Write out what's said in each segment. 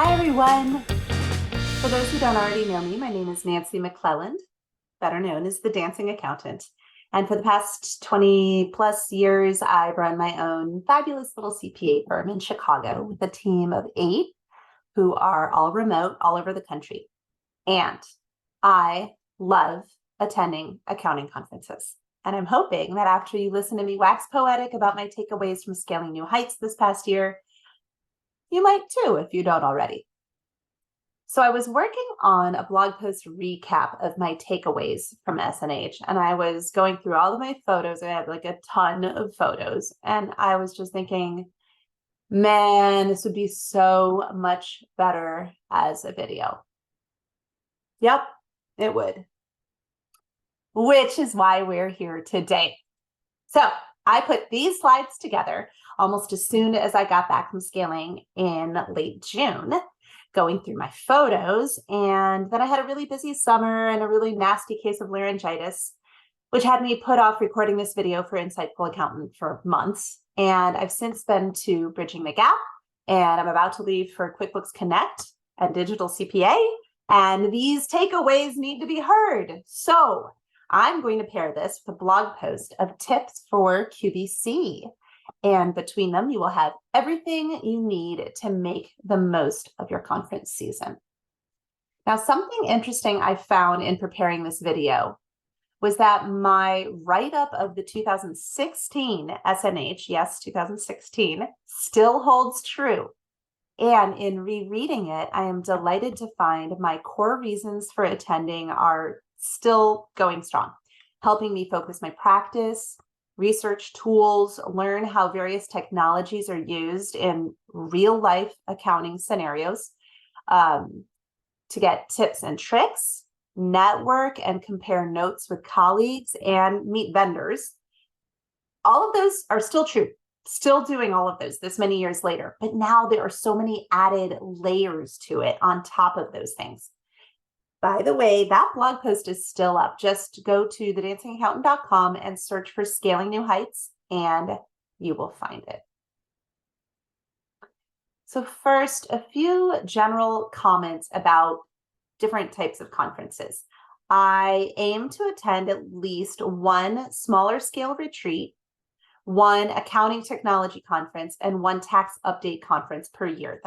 Hi, everyone. For those who don't already know me, my name is Nancy McClelland, better known as the Dancing Accountant. And for the past 20 plus years, I've run my own fabulous little CPA firm in Chicago with a team of 8 who are all remote all over the country. And I love attending accounting conferences. And I'm hoping that after you listen to me wax poetic about my takeaways from Scaling New Heights this past year, you might too, if you don't already. So I was working on a blog post recap of my takeaways from S&H, and I was going through all of my photos. I had like a ton of photos, and I was just thinking, man, this would be so much better as a video. Yep, it would. Which is why we're here today. So I put these slides together almost as soon as I got back from scaling in late June, going through my photos. And then I had a really busy summer and a really nasty case of laryngitis, which had me put off recording this video for Insightful Accountant for months. And I've since been to Bridging the Gap, and I'm about to leave for QuickBooks Connect and Digital CPA. And these takeaways need to be heard. So I'm going to pair this with a blog post of tips for QBC. And between them, you will have everything you need to make the most of your conference season. Now, something interesting I found in preparing this video was that my write-up of the 2016 SNH, yes, 2016, still holds true. And in rereading it, I am delighted to find my core reasons for attending are still going strong, helping me focus my practice, research tools, learn how various technologies are used in real life accounting scenarios, to get tips and tricks, network and compare notes with colleagues, and meet vendors. All of those are still true, still doing all of those this many years later, but now there are so many added layers to it on top of those things. By the way, that blog post is still up. Just go to thedancingaccountant.com and search for Scaling New Heights, and you will find it. So first, a few general comments about different types of conferences. I aim to attend at least one smaller scale retreat, one accounting technology conference, and one tax update conference per year.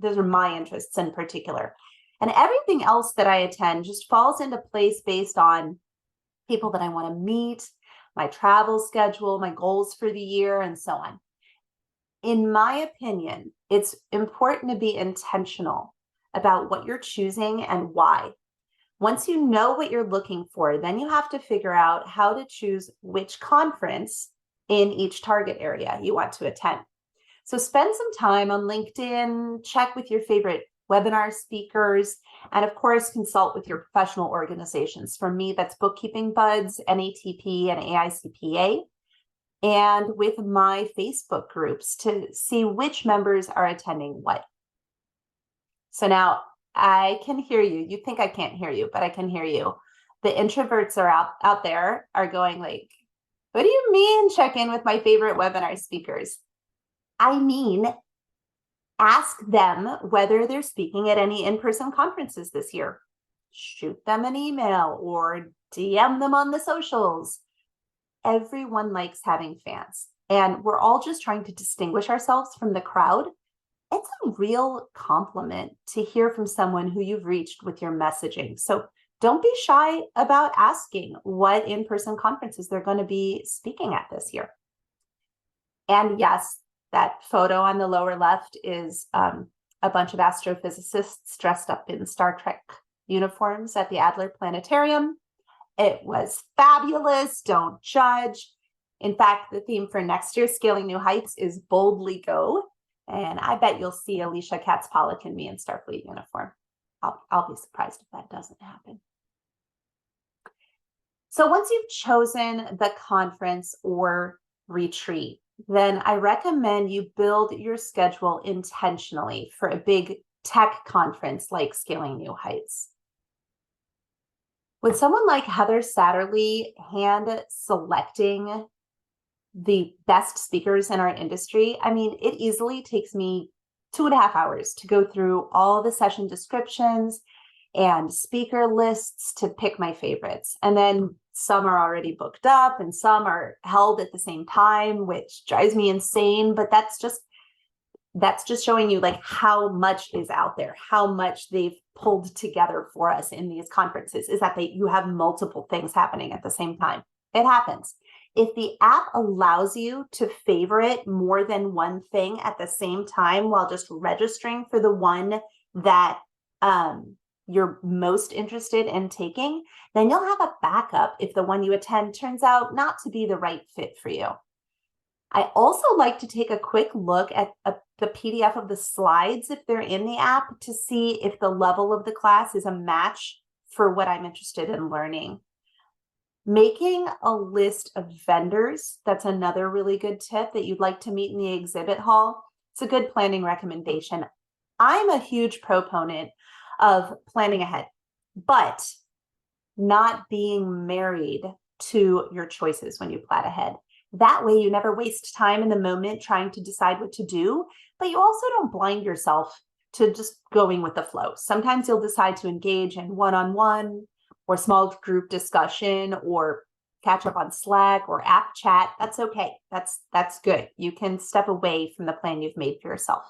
Those are my interests in particular. And everything else that I attend just falls into place based on people that I want to meet, my travel schedule, my goals for the year, and so on. In my opinion, it's important to be intentional about what you're choosing and why. Once you know what you're looking for, then you have to figure out how to choose which conference in each target area you want to attend. So spend some time on LinkedIn, check with your favorite webinar speakers, and of course, consult with your professional organizations. For me, that's Bookkeeping Buds, NATP, and AICPA, and with my Facebook groups to see which members are attending what. So now I can hear you. You think I can't hear you, but I can hear you. The introverts are out there are going like, what do you mean check in with my favorite webinar speakers? I mean, ask them whether they're speaking at any in-person conferences this year. Shoot them an email or DM them on the socials. Everyone likes having fans, and we're all just trying to distinguish ourselves from the crowd. It's a real compliment to hear from someone who you've reached with your messaging. So don't be shy about asking what in-person conferences they're going to be speaking at this year. And yes, that photo on the lower left is a bunch of astrophysicists dressed up in Star Trek uniforms at the Adler Planetarium. It was fabulous. Don't judge. In fact, the theme for next year's Scaling New Heights is Boldly Go. And I bet you'll see Alicia Katz-Pollock and me in Starfleet uniform. I'll be surprised if that doesn't happen. So once you've chosen the conference or retreat, then I recommend you build your schedule intentionally for a big tech conference like Scaling New Heights. With someone like Heather Satterley hand selecting the best speakers in our industry, I mean, it easily takes me 2.5 hours to go through all the session descriptions and speaker lists to pick my favorites. And then some are already booked up and some are held at the same time, which drives me insane. But that's just showing you like how much is out there, how much they've pulled together for us in these conferences, is that you have multiple things happening at the same time. It happens. If the app allows you to favorite more than one thing at the same time while just registering for the one that you're most interested in taking, then you'll have a backup if the one you attend turns out not to be the right fit for you. I also like to take a quick look at the PDF of the slides if they're in the app to see if the level of the class is a match for what I'm interested in learning. Making a list of vendors, that's another really good tip that you'd like to meet in the exhibit hall. It's a good planning recommendation. I'm a huge proponent of planning ahead, but not being married to your choices when you plan ahead. That way you never waste time in the moment trying to decide what to do, but you also don't blind yourself to just going with the flow. Sometimes you'll decide to engage in one-on-one or small group discussion or catch up on Slack or app chat. That's okay. That's good. You can step away from the plan you've made for yourself.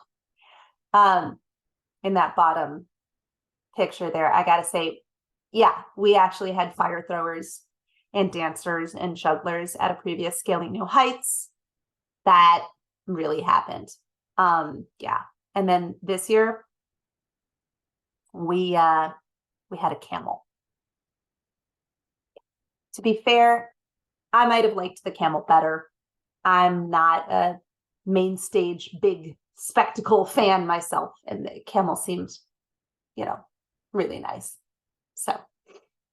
In that bottom picture there, I gotta say, yeah, we actually had fire throwers and dancers and jugglers at a previous Scaling New Heights. That really happened. Yeah. And then this year we had a camel. To be fair, I might have liked the camel better. I'm not a main stage big spectacle fan myself, and the camel seemed, really nice. So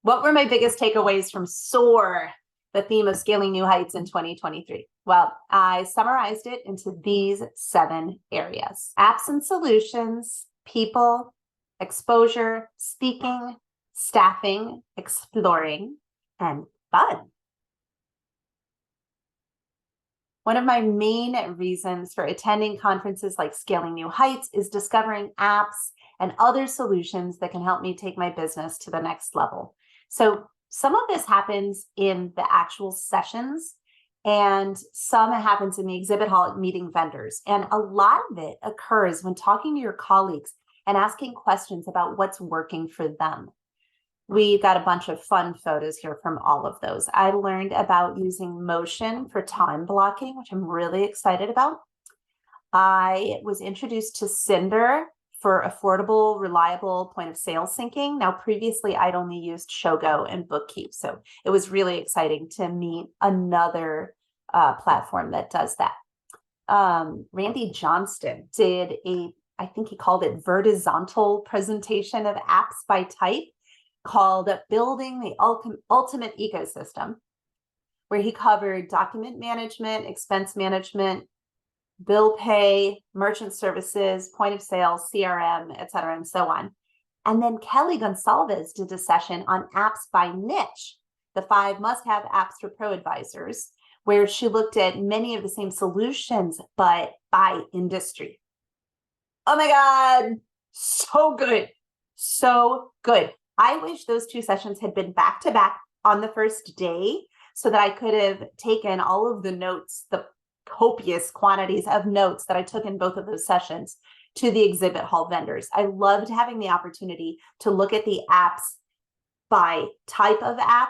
what were my biggest takeaways from SOAR, the theme of Scaling New Heights in 2023? Well, I summarized it into these 7 areas: apps and solutions, people, exposure, speaking, staffing, exploring, and fun. One of my main reasons for attending conferences like Scaling New Heights is discovering apps and other solutions that can help me take my business to the next level. So some of this happens in the actual sessions, and some happens in the exhibit hall meeting vendors. And a lot of it occurs when talking to your colleagues and asking questions about what's working for them. We've got a bunch of fun photos here from all of those. I learned about using motion for time blocking, which I'm really excited about. I was introduced to Cinder for affordable, reliable point of sale syncing. Now, previously, I'd only used Shogo and Bookkeep, so it was really exciting to meet another platform that does that. Randy Johnston did I think he called it vertical presentation of apps by type, called Building the Ultimate Ecosystem, where he covered document management, expense management, bill pay, merchant services, point of sale, CRM, et cetera, and so on. And then Kelly Gonsalves did a session on apps by niche, the 5 must-have apps for pro advisors, where she looked at many of the same solutions, but by industry. Oh my God, so good. So good. I wish those 2 sessions had been back to back on the first day so that I could have taken all of the notes, the copious quantities of notes that I took in both of those sessions to the exhibit hall vendors. I loved having the opportunity to look at the apps by type of app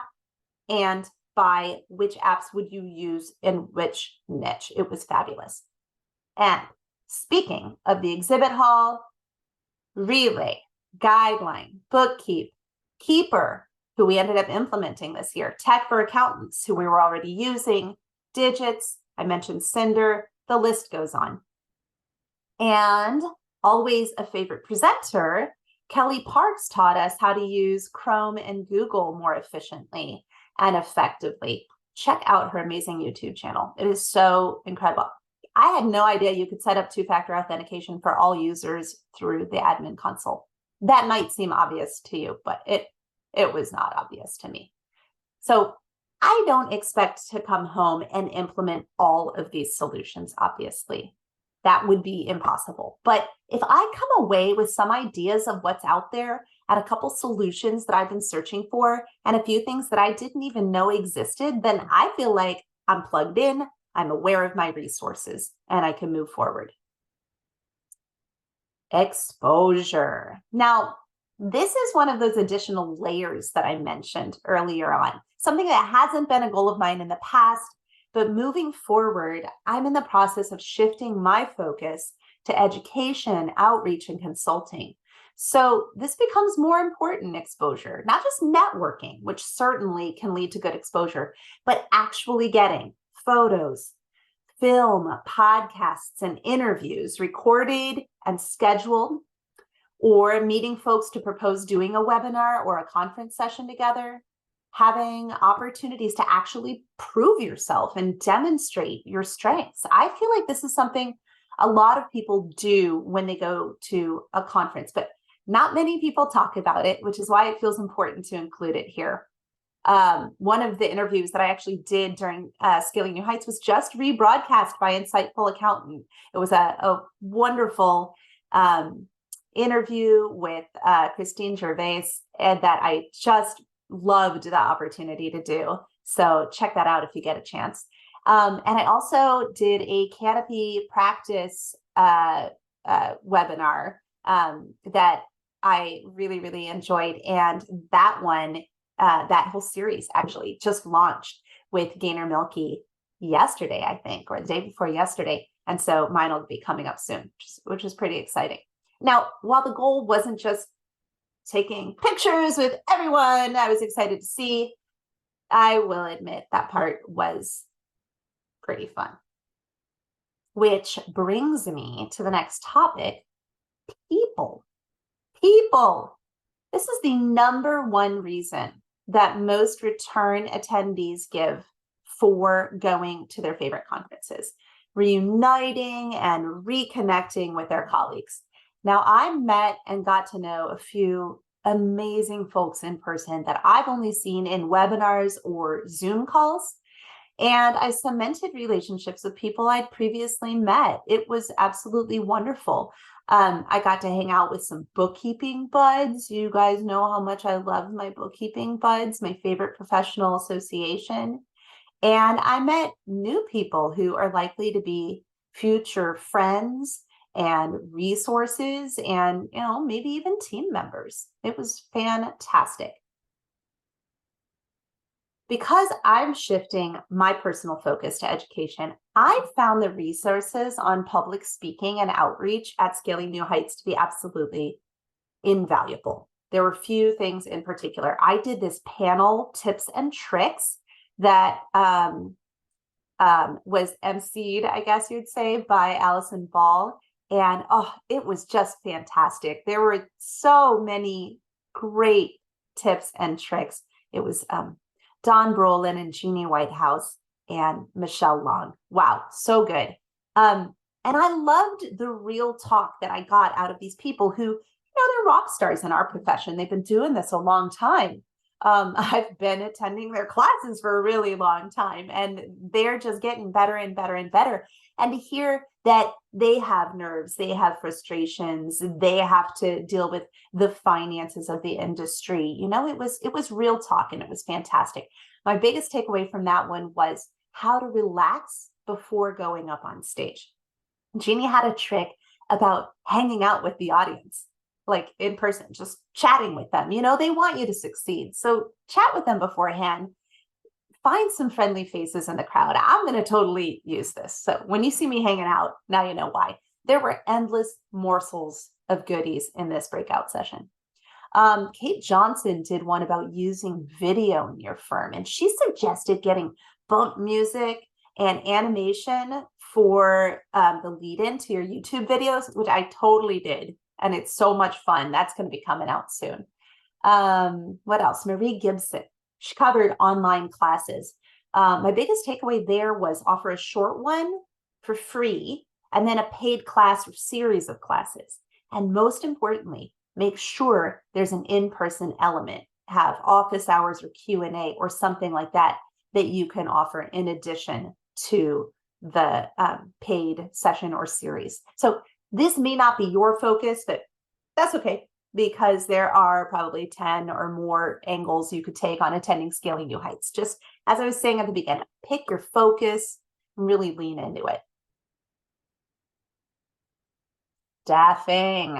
and by which apps would you use in which niche. It was fabulous. And speaking of the exhibit hall, Relay, Guideline, Bookkeep, Keeper, who we ended up implementing this year, Tech for Accountants, who we were already using, Digits, I mentioned Cinder, the list goes on. And always a favorite presenter, Kelly Parks taught us how to use Chrome and Google more efficiently and effectively. Check out her amazing YouTube channel. It is so incredible. I had no idea you could set up 2-factor authentication for all users through the admin console. That might seem obvious to you, but it was not obvious to me. So I don't expect to come home and implement all of these solutions, obviously. that would be impossible. But if I come away with some ideas of what's out there and a couple solutions that I've been searching for and a few things that I didn't even know existed, then I feel like I'm plugged in, I'm aware of my resources, and I can move forward. Exposure. Now, this is one of those additional layers that I mentioned earlier on, something that hasn't been a goal of mine in the past, but moving forward, I'm in the process of shifting my focus to education, outreach, and consulting. So this becomes more important exposure, not just networking, which certainly can lead to good exposure, but actually getting photos, film, podcasts, and interviews recorded and scheduled, or meeting folks to propose doing a webinar or a conference session together, having opportunities to actually prove yourself and demonstrate your strengths. I feel like this is something a lot of people do when they go to a conference, but not many people talk about it, which is why it feels important to include it here. One of the interviews that I actually did during Scaling New Heights was just rebroadcast by Insightful Accountant. It was a wonderful interview with Christine Gervais, and that I just loved the opportunity to do. So check that out if you get a chance. And I also did a Canopy practice webinar that I really, really enjoyed. And that one, that whole series actually just launched with Gaynor Milkey yesterday, I think, or the day before yesterday. And so mine will be coming up soon, which is pretty exciting. Now, while the goal wasn't just taking pictures with everyone I was excited to see, I will admit that part was pretty fun. Which brings me to the next topic, people. People. This is the number one reason that most return attendees give for going to their favorite conferences, reuniting and reconnecting with their colleagues. Now, I met and got to know a few amazing folks in person that I've only seen in webinars or Zoom calls. And I cemented relationships with people I'd previously met. It was absolutely wonderful. I got to hang out with some bookkeeping buds. You guys know how much I love my bookkeeping buds, my favorite professional association. And I met new people who are likely to be future friends and resources and, maybe even team members. It was fantastic. Because I'm shifting my personal focus to education, I found the resources on public speaking and outreach at Scaling New Heights to be absolutely invaluable. There were a few things in particular. I did this panel tips and tricks that was emceed, I guess you'd say, by Allison Ball. And it was just fantastic. There were so many great tips and tricks. It was Don Brolin and Jeannie Whitehouse and Michelle Long. Wow, so good. And I loved the real talk that I got out of these people who, they're rock stars in our profession. They've been doing this a long time. I've been attending their classes for a really long time, and they're just getting better and better and better. And to hear that they have nerves, they have frustrations, they have to deal with the finances of the industry. It was real talk, and it was fantastic. My biggest takeaway from that one was how to relax before going up on stage. Jeannie had a trick about hanging out with the audience, like in person, just chatting with them. They want you to succeed. So chat with them beforehand. Find some friendly faces in the crowd. I'm going to totally use this. So when you see me hanging out, now you know why. There were endless morsels of goodies in this breakout session. Kate Johnson did one about using video in your firm, and she suggested getting bump music and animation for the lead-in to your YouTube videos, which I totally did. And it's so much fun. That's going to be coming out soon. What else? Marie Gibson. She covered online classes. My biggest takeaway there was offer a short one for free and then a paid class or series of classes. And most importantly, make sure there's an in-person element. Have office hours or Q&A or something like that you can offer in addition to the paid session or series. So this may not be your focus, but that's okay, because there are probably 10 or more angles you could take on attending Scaling New Heights. Just as I was saying at the beginning, pick your focus and really lean into it. Staffing.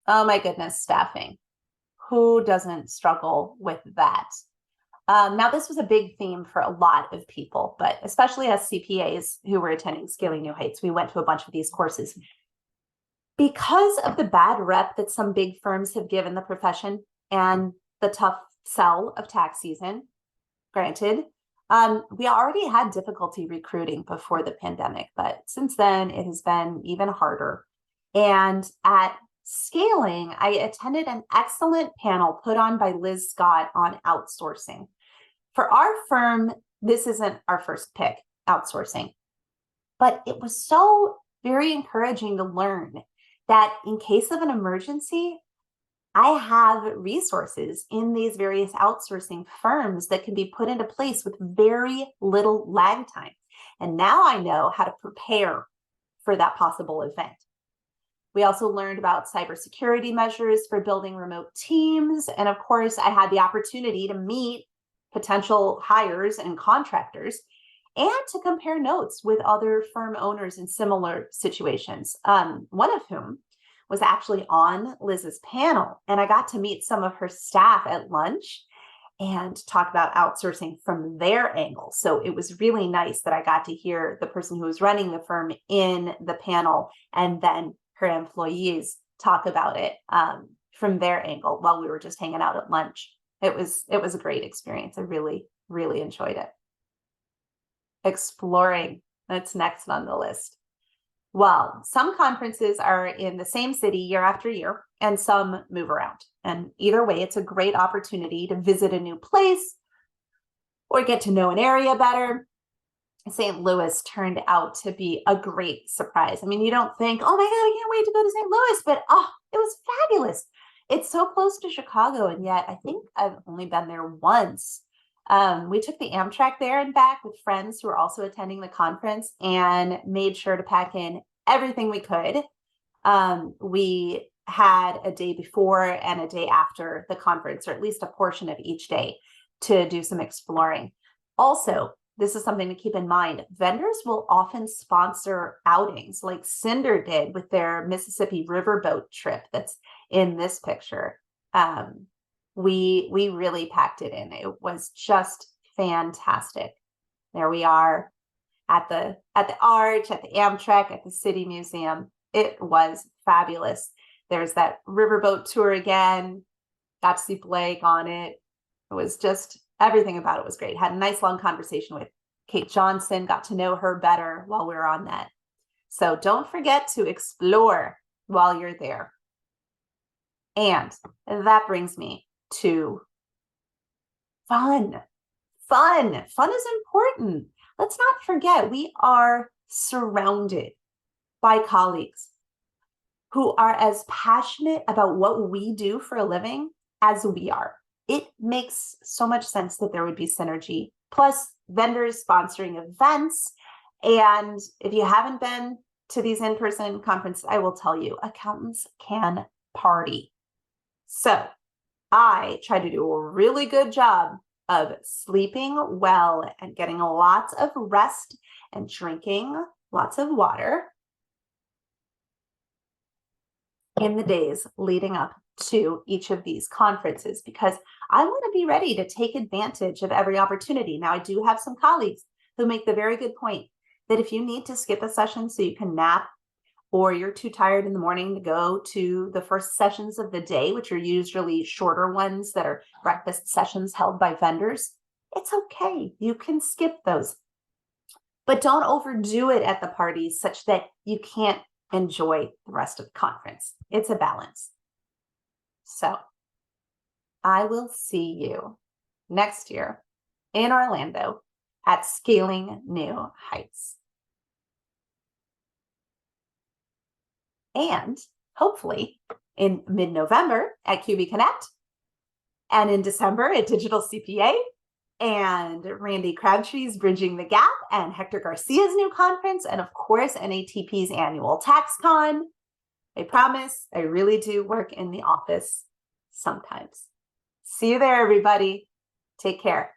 Oh my goodness, staffing. Who doesn't struggle with that? Now, this was a big theme for a lot of people, but especially as CPAs who were attending Scaling New Heights, we went to a bunch of these courses. Because of the bad rep that some big firms have given the profession and the tough sell of tax season, granted, we already had difficulty recruiting before the pandemic, but since then it has been even harder. And at Scaling, I attended an excellent panel put on by Liz Scott on outsourcing. For our firm, this isn't our first pick, outsourcing, but it was so very encouraging to learn that in case of an emergency, I have resources in these various outsourcing firms that can be put into place with very little lag time. And now I know how to prepare for that possible event. We also learned about cybersecurity measures for building remote teams. And of course, I had the opportunity to meet potential hires and contractors and to compare notes with other firm owners in similar situations, one of whom was actually on Liz's panel. And I got to meet some of her staff at lunch and talk about outsourcing from their angle. So it was really nice that I got to hear the person who was running the firm in the panel and then her employees talk about it from their angle while we were just hanging out at lunch. It was a great experience. I really, really enjoyed it. Exploring, that's next on the list. Well, some conferences are in the same city year after year, and some move around. And either way, it's a great opportunity to visit a new place or get to know an area better. St. Louis turned out to be a great surprise. I mean, you don't think, oh my God, I can't wait to go to St. Louis, but it was fabulous. It's so close to Chicago, and yet I think I've only been there once. We took the Amtrak there and back with friends who were also attending the conference and made sure to pack in everything we could. We had a day before and a day after the conference, or at least a portion of each day, to do some exploring. Also, this is something to keep in mind. Vendors will often sponsor outings like Cinder did with their Mississippi riverboat trip that's in this picture. We really packed it in. It was just fantastic. There we are at the Arch, at the Amtrak, at the City Museum. It was fabulous. There's that riverboat tour again. Got to see Blake on it. It was just, everything about it was great. Had a nice long conversation with Kate Johnson, got to know her better while we were on that. So don't forget to explore while you're there. And that brings me to fun. Fun is important. Let's not forget, we are surrounded by colleagues who are as passionate about what we do for a living as we are. It makes so much sense that there would be synergy, plus vendors sponsoring events. And if you haven't been to these in-person conferences, I will tell you, accountants can party. So I try to do a really good job of sleeping well and getting lots of rest and drinking lots of water in the days leading up to each of these conferences, because I want to be ready to take advantage of every opportunity. Now, I do have some colleagues who make the very good point that if you need to skip a session so you can nap, or you're too tired in the morning to go to the first sessions of the day, which are usually shorter ones that are breakfast sessions held by vendors, it's okay. You can skip those. But don't overdo it at the parties such that you can't enjoy the rest of the conference. It's a balance. So I will see you next year in Orlando at Scaling New Heights. And hopefully in mid-November at QB Connect, and in December at Digital CPA, and Randy Crabtree's Bridging the Gap, and Hector Garcia's new conference, and of course, NATP's annual TaxCon. I promise I really do work in the office sometimes. See you there, everybody. Take care.